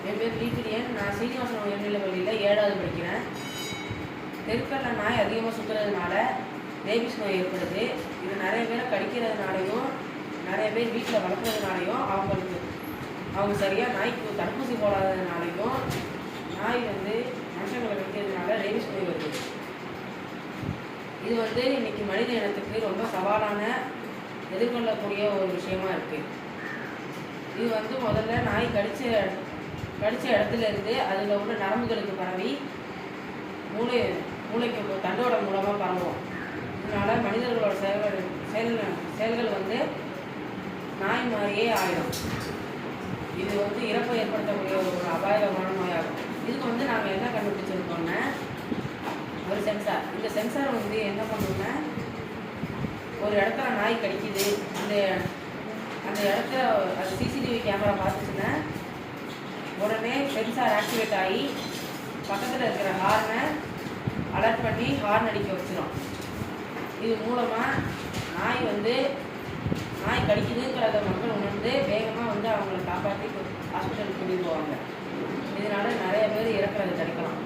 என் பேர் லீபிரியன். நான் சீனிவாசன் உயர்நிலைப் பள்ளியில் 7வது படிக்கிறேன். தெருக்களில் நாய் அதிகமாக சுற்றுறதுனால ரேபிஸ் நோய் ஏற்படுது. இது நிறைய பேரை கடிக்கிறதுனாலையும் நிறைய பேர் வீட்டில் வளர்க்குறதுனாலையும் அவங்க சரியாக நாய்க்கு தடுப்பூசி போடாததுனாலையும் நாய் மனுஷங்களை கடிக்கிறதுனால ரேபிஸ் நோய் வருது. இது இன்னைக்கு மனித இனத்துக்கு ரொம்ப சவாலான எதிர்கொள்ளக்கூடிய ஒரு விஷயமா இருக்குது. இது முதல்ல நாய் கடித்த இடத்துல இருந்து அதில் உள்ள நரம்புகளுக்கு பரவி மூளைக்கு தண்டோட மூலமாக பரவும். இதனால் மனிதர்களோட செயல்கள் நாய் மாதிரியே ஆகிடும். இது இறப்பை ஏற்படுத்தக்கூடிய ஒரு அபாயகமான நோயாகும். இதுக்கு நாங்கள் என்ன கண்டுபிடிச்சிருக்கோம்னா ஒரு சென்சார். இந்த சென்சார் என்ன பண்ணணும்னா ஒரு இடத்துல நாய் கடிக்குது, அந்த இடத்துல அது சிசிடிவி கேமரா பார்த்துச்சுன்னா உடனே சென்சார் ஆக்டிவேட் ஆகி பக்கத்தில் இருக்கிற ஹார்னை அலர்ட் பண்ணி ஹார்ன் அடிக்க வச்சிடும். இது மூலமாக நாய் கடிக்குதுங்கிறத மக்கள் உணர்ந்து வேகமாக அவங்கள காப்பாற்றி ஹாஸ்பிட்டலுக்கு கூட்டிட்டு போவாங்க. இதனால் நிறைய பேர் இறக்குறதை தடுக்கலாம்.